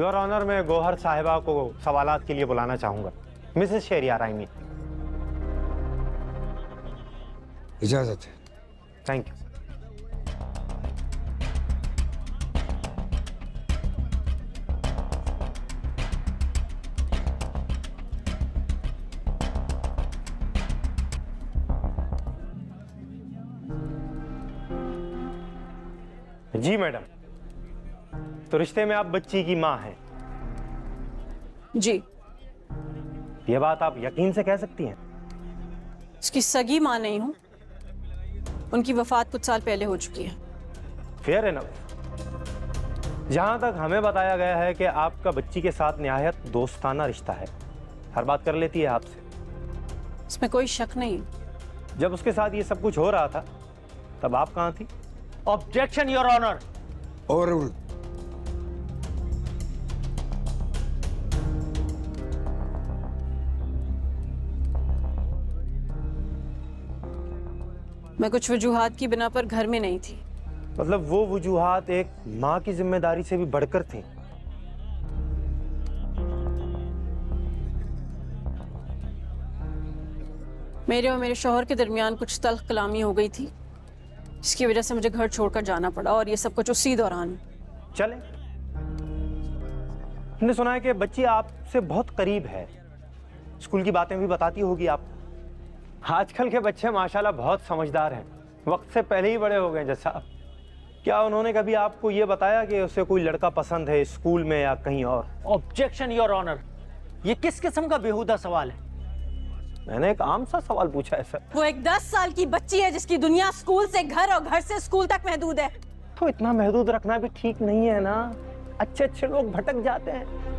Your honour, मैं गौहर साहिबा को सवालात के लिए बुलाना चाहूंगा। Mrs Shahryar I mean. इजाजत है। Thank you. जी मैडम, तो रिश्ते में आप बच्ची की मां हैं? जी। ये बात आप यकीन से कह सकती हैं? उसकी सगी मां नहीं हूं, उनकी वफात कुछ साल पहले हो चुकी है। Fair enough. जहां तक हमें बताया गया है कि आपका बच्ची के साथ निहायत दोस्ताना रिश्ता है, हर बात कर लेती है आपसे। इसमें कोई शक नहीं। जब उसके साथ ये सब कुछ हो रहा था तब आप कहां थी? Objection your honour. ओवररूल। मैं कुछ वजूहात की बिना पर घर में नहीं थी। मतलब वो वजूहात एक मां की जिम्मेदारी से भी बढ़कर थी? मेरे और मेरे शौहर के दरमियान कुछ तल्ख कलामी हो गई थी, जिसकी वजह से मुझे घर छोड़कर जाना पड़ा, और ये सब कुछ उसी दौरान। चले, हमने सुना है कि बच्ची आपसे बहुत करीब है, स्कूल की बातें भी बताती होगी आप। आजकल के बच्चे माशाल्लाह बहुत समझदार हैं, वक्त से पहले ही बड़े हो गए जैसा। क्या उन्होंने कभी आपको ये बताया कि उसे कोई लड़का पसंद है स्कूल में या कहीं और? Objection your honour. ये किस किस्म का बेहुदा सवाल है? मैंने एक आम सा सवाल पूछा है सर। वो एक 10 साल की बच्ची है जिसकी दुनिया स्कूल से घर और घर से स्कूल तक महदूद है। तो इतना महदूद रखना भी ठीक नहीं है ना, अच्छे अच्छे लोग भटक जाते हैं।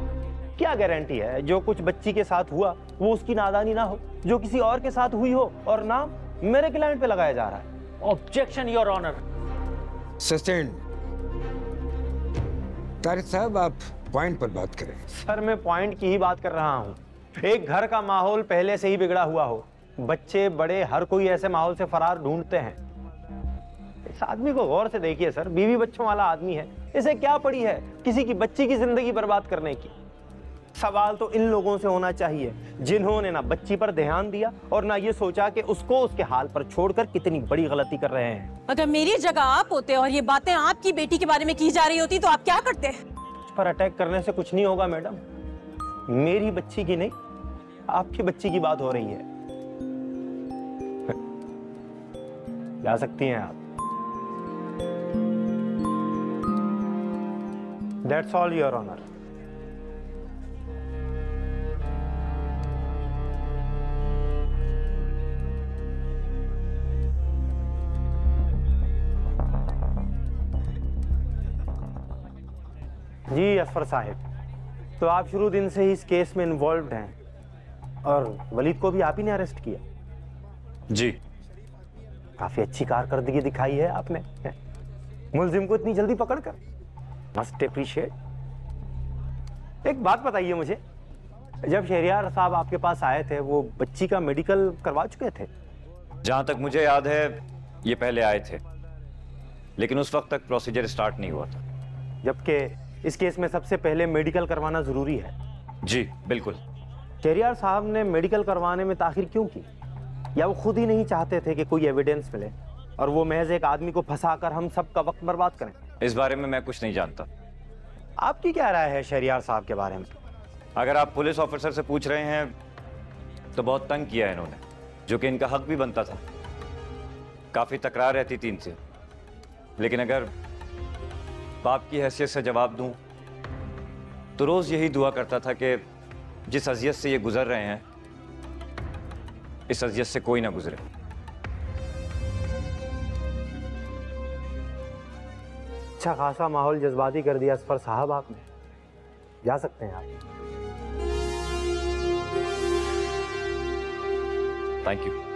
क्या गारंटी है जो कुछ बच्ची के साथ हुआ वो उसकी नादानी ना हो, जो किसी और के साथ हुई हो और नाम मेरे क्लाइंट पे लगाया जा रहा है। Objection your honour. Sustained. Tariq sahab, आप पॉइंट पर बात करें। सर, मैं पॉइंट की ही बात कर रहा हूँ। एक घर का माहौल पहले से ही बिगड़ा हुआ हो, बच्चे बड़े हर कोई ऐसे माहौल से फरार ढूंढते हैं। इस आदमी को गौर से देखिए सर, बीवी बच्चों वाला आदमी है, इसे क्या पड़ी है किसी की बच्ची की जिंदगी बर्बाद करने की। सवाल तो इन लोगों से होना चाहिए जिन्होंने ना बच्ची पर ध्यान दिया और ना ये सोचा कि उसको उसके हाल पर छोड़कर कितनी बड़ी गलती कर रहे हैं। अगर मेरी जगह आप होते और ये बातें आपकी बेटी के बारे में की जा रही होती तो आप क्या करते? उस पर अटैक करने से कुछ नहीं होगा मैडम, मेरी बच्ची की नहीं आपकी बच्ची की बात हो रही है। जा सकती हैं आप। That's all your honor. जी असफर साहिब, तो आप शुरू दिन से ही इस केस में इन्वॉल्व्ड हैं और वलीद को भी आप ही ने अरेस्ट किया? जी। काफी अच्छी कारकर्दगी दिखाई है आपने, मुलजिम को इतनी जल्दी पकड़कर। Must appreciate. एक बात बताइए मुझे, जब शहरियार साहब आपके पास आए थे वो बच्ची का मेडिकल करवा चुके थे? जहां तक मुझे याद है ये पहले आए थे, लेकिन उस वक्त तक प्रोसीजर स्टार्ट नहीं हुआ था। जबकि इस केस में सबसे पहले मेडिकल करवाना जरूरी है। जी बिल्कुल। शहरियार साहब ने मेडिकल करवाने में ताखिर क्यों की? या वो खुद ही नहीं चाहते थे कि कोई एविडेंस मिले और वो महज एक आदमी को फंसाकर हम सब का वक्त बर्बाद करें? इस बारे में मैं कुछ नहीं जानता। आपकी क्या राय है शहरियार साहब के बारे में? अगर आप पुलिस ऑफिसर से पूछ रहे हैं तो बहुत तंग किया है इन्होंने, जो कि इनका हक भी बनता था। काफी तकरार रहती थी इनसे, लेकिन अगर बाप की हैसियत से जवाब दूं तो रोज यही दुआ करता था कि जिस अजियत से ये गुजर रहे हैं इस अजियत से कोई ना गुजरे। अच्छा खासा माहौल जज्बाती कर दिया असफर साहब आपने। जा सकते हैं आप। Thank you.